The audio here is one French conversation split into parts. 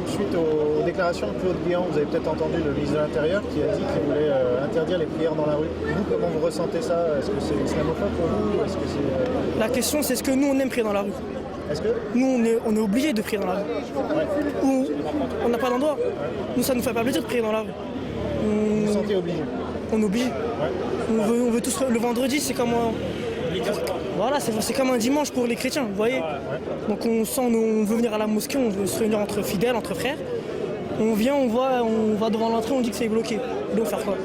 Suite aux déclarations de Claude Guéant, vous avez peut-être entendu le ministre de l'Intérieur qui a dit qu'il voulait interdire les prières dans la rue. Vous, comment vous ressentez ça? Est-ce que c'est islamophobe pour vous? Est-ce que c'est... La question, c'est est-ce que nous, on aime prier dans la rue? Est-ce que... Nous, on est obligé de prier dans la rue. Ou on n'a pas d'endroit. Nous, ça ne nous fait pas plaisir de prier dans la rue. Vous vous sentez obligé? On est obligé. On veut tous... Le vendredi, c'est comme un... Voilà, c'est comme un dimanche pour les chrétiens, vous voyez. Donc on veut venir à la mosquée, on veut se réunir entre fidèles, entre frères. On vient, on va devant l'entrée, on dit que c'est bloqué. Et on va faire quoi?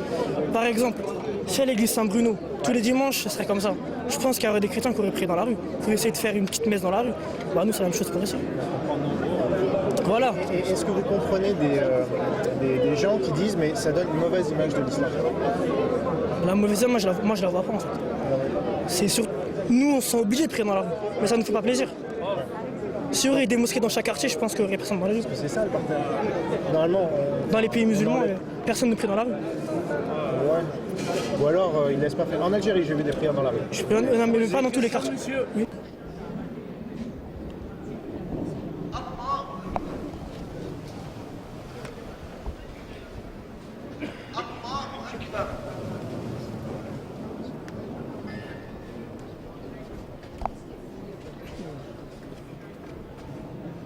Par exemple, si à l'église Saint-Bruno, tous les dimanches, ce serait comme ça. Je pense qu'il y aurait des chrétiens qui auraient prié dans la rue, qui auraient essayé de faire une petite messe dans la rue. Bah nous, c'est la même chose pour ici. Voilà. Et est-ce que vous comprenez des gens qui disent mais ça donne une mauvaise image de l'islam? La mauvaise image, moi je la vois pas en fait. C'est sur... Nous, on se sent obligés de prier dans la rue, mais ça ne nous fait pas plaisir. S'il y aurait des mosquées dans chaque quartier, je pense qu'il n'y aurait personne dans la rue. C'est ça le partage. Normalement... Dans les pays musulmans, personne ne prie dans la rue. Ouais. Ou alors, ils ne laissent pas faire. En Algérie, j'ai vu des prières dans la rue. Non, mais pas dans tous les quartiers. Oui.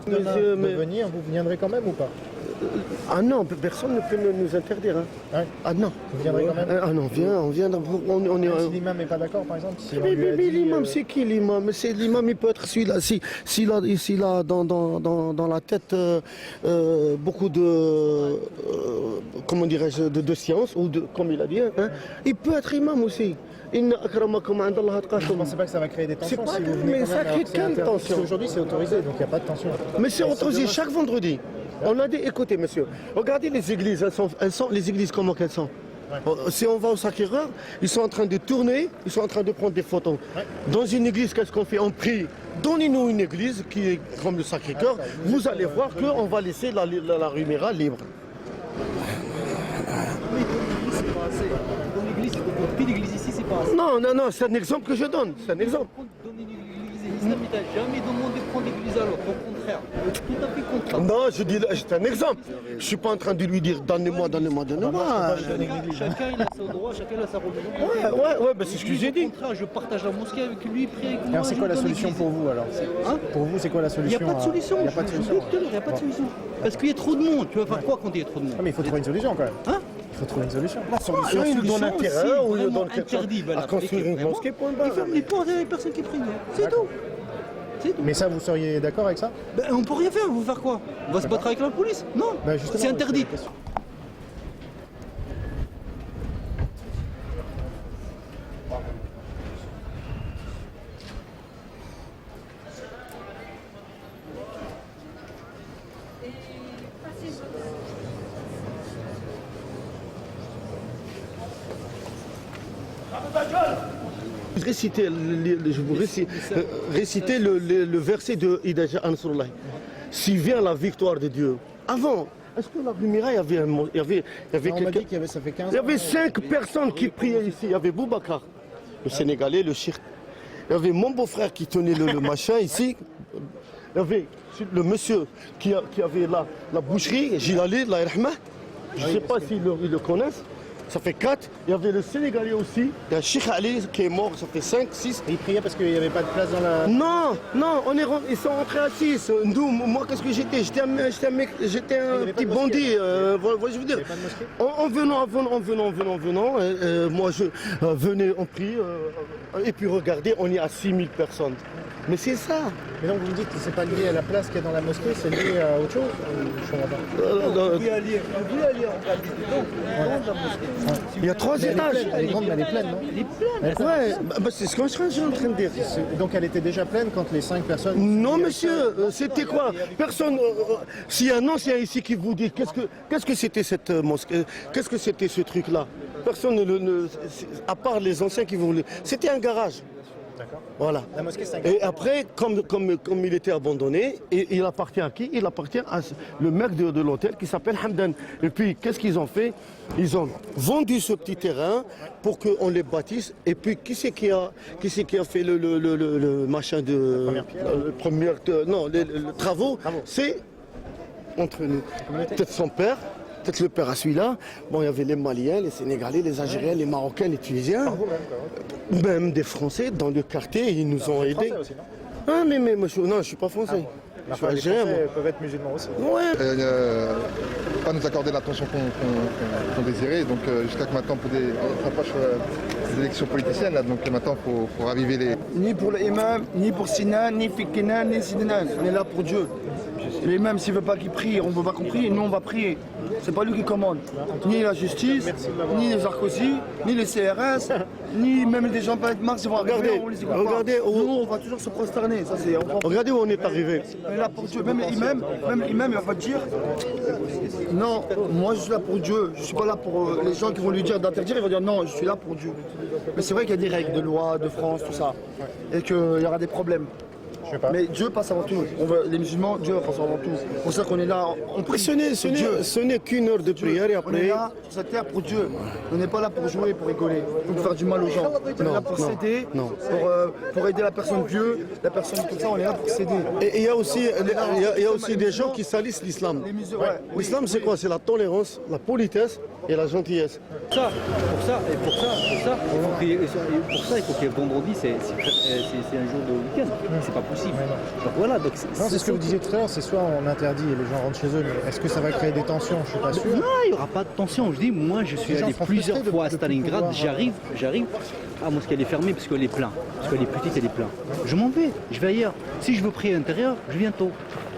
De venir, vous viendrez quand même ou pas? Ah non, personne ne peut nous interdire. Hein. Ouais. Ah non. Vous viendrez quand même? Ah non, on vient. On est, si l'imam n'est pas d'accord, par exemple, si on mais lui a dit, l'imam, c'est qui l'imam? C'est l'imam, il peut être celui-là. S'il a dans la tête beaucoup de comment dirais-je, de science ou de, comme il a dit, hein, il peut être imam aussi. Vous ne pensez pas que ça va créer des tensions si vous venez mais quand ça même, crée quelle tension? Aujourd'hui, c'est autorisé, donc il n'y a pas de tension. Mais c'est autorisé chaque vendredi. On a dit, écoutez monsieur, regardez les églises, elles sont les églises comment qu'elles sont. Ouais. Si on va au Sacré-Cœur, ils sont en train de tourner, ils sont en train de prendre des photos. Ouais. Dans une église, qu'est-ce qu'on fait? On prie. Donnez-nous une église qui est comme le Sacré-Cœur, vous allez voir qu'on va laisser la rue Mera libre. L'église ici, c'est pas assez. Non, c'est un exemple que je donne. C'est un exemple. L'islam n'a jamais demandé de prendre l'église à l'autre, au contraire. Tout à fait contraire. Non, je dis, c'est un exemple. Je ne suis pas en train de lui dire donnez-moi. Chacun il a son droit, chacun a sa religion. Ouais, ben c'est ce que j'ai dit. Au contraire, je partage la mosquée avec lui, prie avec moi. Alors c'est quoi la solution pour vous alors? Pour vous, c'est quoi la solution? Il n'y a pas de solution. Il n'y a pas de solution. Parce qu'il y a trop de monde. Tu vas faire quoi quand il y a trop de monde? Mais il faut trouver une solution quand même. Hein? Il faut trouver une solution. La solution, il nous donne un terrain ou il nous donne quelque chose à construire une mosquée pour une barre. Il ferme les portes à les personnes qui prient. C'est tout. Mais ça, vous seriez d'accord avec ça? Ben, on peut rien faire, on va faire quoi? On va se battre avec la police? Non, c'est interdit. Je vous réciter le verset de Idaja Ansarullah. Si vient la victoire de Dieu. Avant, est-ce que la rue Mira, il y avait quelqu'un? Ça fait 15 ans. Il y avait 5 personnes qui priaient ici. Il y avait Boubacar, le Sénégalais, le Cheikh. Il y avait mon beau-frère qui tenait le machin ici. Il y avait le monsieur qui avait la boucherie, Gilali, la Rahma. Je ne sais pas s'ils le connaissent. Ça fait 4. Il y avait le Sénégalais aussi. Il y a Cheikh Ali qui est mort, ça fait 5, 6. Et ils priaient parce qu'il n'y avait pas de place dans la... Non, ils sont rentrés à 6. Nous, moi, qu'est-ce que j'étais? J'étais un petit bandit. Voilà, je veux dire. En venant, moi, je venais, on prie. Et puis regardez, on est à 6000 personnes. Mais c'est ça. Mais donc vous me dites que c'est pas lié à la place qu'il y a dans la mosquée, c'est lié à autre chose? Je comprends pas. Il y a 3 étages. Elle est grande, mais elle est pleine, non? Elle est pleine. Ouais, c'est ce que je suis en train de dire. Donc elle était déjà pleine quand les 5 personnes... Non, monsieur, c'était quoi? Personne... S'il y a un ancien ici qui vous dit qu'est-ce que c'était cette mosquée, qu'est-ce que c'était ce truc-là? Personne à part les anciens qui voulaient... C'était un garage. D'accord. Voilà. La mosquée, c'est un Et quartier. après, comme il était abandonné, et il appartient à qui? Il appartient à le mec de l'hôtel qui s'appelle Hamdan. Et puis, qu'est-ce qu'ils ont fait? Ils ont vendu ce petit terrain pour qu'on les bâtisse. Et puis, qui c'est qui a fait le machin de... les travaux. C'est entre nous. Peut-être son père. Peut-être le père à celui-là. Bon, il y avait les Maliens, les Sénégalais, les Algériens, les Marocains, les Tunisiens. Même des Français dans le quartier, ils nous ont aidés. Français aussi, non? Ah, mais moi, je ne suis pas français. Je suis Les algérien, moi. Français peuvent être musulmans aussi. Ouais. Pas nous accorder l'attention qu'on désirait. Donc jusqu'à que maintenant on s'approche des élections politiciennes. Là, donc maintenant il faut raviver les... Ni pour l'imam, ni pour Sinan, ni Fikina, ni Sinan. On est là pour Dieu. L'imam, s'il ne veut pas qu'il prie, on ne veut pas qu'on prie, nous on va prier. C'est pas lui qui commande. Ni la justice, ni les Sarkozy, ni les CRS, ni même des gens pas être Marx, ils vont arriver, on les écoute pas. Regardez, Nous, on va toujours se prosterner. Ça, c'est, Regardez où on est arrivé. on est là pour Dieu. Même l'imam, il va pas dire non, moi je suis là pour Dieu. Je suis pas là pour les gens qui vont lui dire d'interdire, ils vont dire non, je suis là pour Dieu. Mais c'est vrai qu'il y a des règles de loi, de France, tout ça. Et qu'il y aura des problèmes. Mais Dieu passe avant tout. Les musulmans, Dieu passe avant tout. C'est pour ça qu'on est là, on prie. Ce n'est qu'une heure de prière et On est après... là sur cette terre pour Dieu. On n'est pas là pour jouer, pour rigoler, pour faire du mal aux gens. On est là pour s'aider, pour aider la personne vieux, la personne comme ça, on est là pour s'aider. Et il y a aussi des gens qui salissent l'islam. L'islam, c'est quoi? C'est la tolérance, la politesse et la gentillesse. Pour ça, il faut qu'il y ait vendredi, c'est un jour de week-end. C'est pas possible. Donc voilà, donc C'est ce que vous disiez tout à l'heure, c'est soit on interdit et les gens rentrent chez eux, mais est-ce que ça va créer des tensions? Je suis pas sûr. non, il n'y aura pas de tension. Je dis, moi, je suis Les gens allé sont plusieurs frustrés fois à de plus Stalingrad. pouvoir, J'arrive. Ah, mosquée elle est fermée parce qu'elle est pleine. Parce qu'elle est petite, elle est pleine. Je m'en vais, je vais ailleurs. Si je veux prier à l'intérieur, je viens tôt.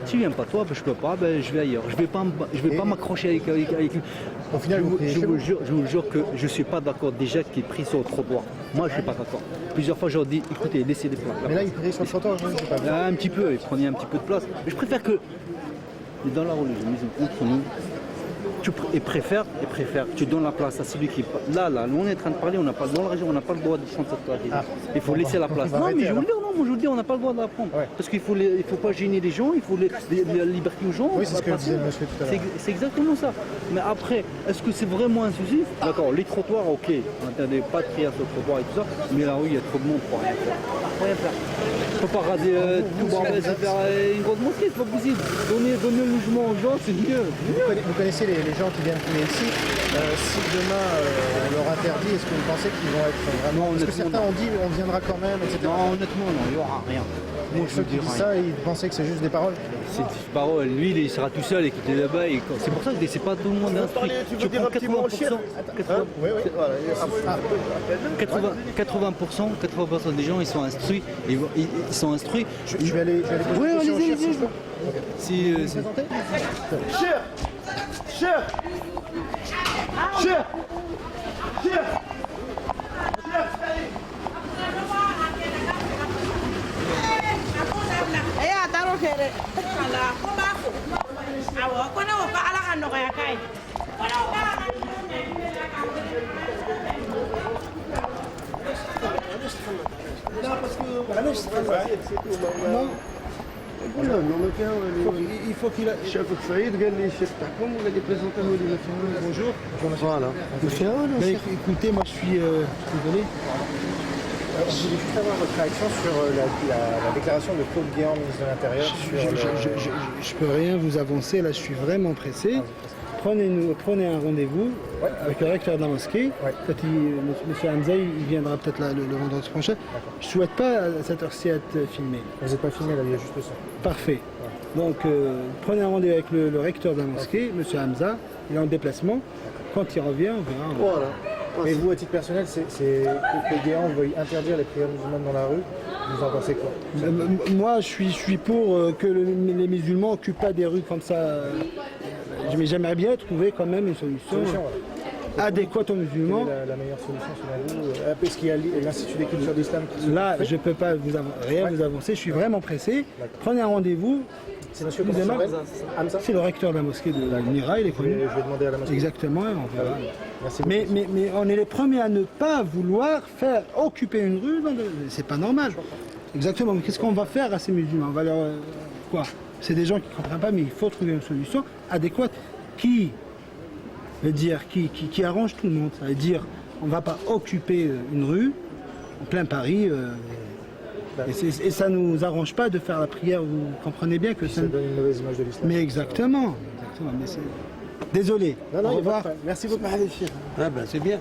Si tu viens pas toi, ben, je peux pas, ben, je vais ailleurs. Je vais pas m'accrocher avec Au final, je vous jure que je suis pas d'accord déjà qu'il prie sur le trottoir. Moi, je suis pas d'accord. Plusieurs fois, je leur dis, écoutez, laissez des places. Mais là, il prie sur le trottoir, je ne sais pas. Un petit peu, ils prenaient un petit peu de place. Mais je préfère que, dans la religion, ils ont contre nous. Et préfère, tu donnes la place à celui qui... Là, nous on est en train de parler, dans la région, on n'a pas le droit de chanter cette place. Il faut laisser la place. Non, mais je vous le dis, on n'a pas le droit de la prendre. Ouais. Parce qu'il faut pas gêner les gens, il faut la liberté aux gens. Oui, c'est ce que disait le monsieur tout à l'heure. C'est exactement ça. Mais après, est-ce que c'est vraiment un souci? D'accord, les trottoirs, ok, on n'interdit pas de prière sur le trottoir et tout ça, mais là, oui, il y a trop de monde pour rien faire. Rien faire. Il ne faut pas raser tout bordel, c'est faire une grosse mosquée, c'est pas possible. Donner le logement aux gens, c'est mieux. Vous connaissez les gens qui viennent prier ici. Si demain on leur interdit, est-ce que vous pensez qu'ils vont être vraiment... Parce que certains ont dit on viendra quand même, etc. Non, honnêtement, non, il n'y aura rien. Moi, je Ceux veux qui dire disent rien. ça, ils pensaient que c'est juste des paroles. C'est des paroles. Lui, il sera tout seul et qu'il est là-bas. C'est pour ça que c'est pas tout le monde instruit. tu veux dire un petit mot au chef? Oui, oui. 80% des gens, ils sont instruits. Ils sont instruits. Je vais aller poser Oui, une question au allez-y, chef, si allez-y. je peux. Si, Vous vous présentez Il faut qu'il a... Chef Saïd, قال لي الشيخ تاعكم وقال لي بريزونتيه لي مثلا. Bonjour. Voilà. Écoutez, moi je suis désolé. Je voulais juste avoir votre réaction sur la déclaration de Claude Guéant, ministre de l'Intérieur. Je peux rien vous avancer, là je suis vraiment pressé. Prenez un rendez-vous avec le recteur de la mosquée. Peut-être M. Hamza, il viendra peut-être le vendredi prochain. Je ne souhaite pas à cette heure-ci être filmé. Vous n'êtes pas filmé là, il y a juste ça. Parfait. Donc prenez un rendez-vous avec le recteur de la mosquée, M. Hamza. Il est en déplacement. Quand il revient, on verra. Voilà. Mais vous, à titre personnel, c'est que Claude Guéant veuille interdire les prières musulmanes dans la rue. Vous en pensez quoi? Moi, je suis pour que les musulmans n'occupent pas des rues comme ça. Mais j'aimerais bien trouver quand même une solution. adéquate aux musulmans. Quelle est la meilleure solution selon vous? Est-ce qu'il y a l'Institut des cultures d'islam qui se Là, fait? je ne peux pas rien vous avancer, je suis vraiment pressé. Prenez un rendez-vous. C'est monsieur Excusez-moi. Hamza. C'est le recteur de la mosquée de la Mira, il est Je connu. vais demander à la mosquée. Exactement, on verra. Merci beaucoup. Mais on est les premiers à ne pas vouloir faire occuper une rue. C'est pas normal. Exactement. Mais qu'est-ce qu'on va faire à ces musulmans? On va leur quoi? C'est des gens qui ne comprennent pas, mais il faut trouver une solution adéquate qui arrange tout le monde. Ça veut dire, on ne va pas occuper une rue en plein Paris. Et ça ne nous arrange pas de faire la prière. Vous comprenez bien que Ça donne une mauvaise image de l'islam. Mais exactement. Mais désolé. Non, non, Au il y a pas de revoir. problème. Merci beaucoup. Ah ben, c'est bien.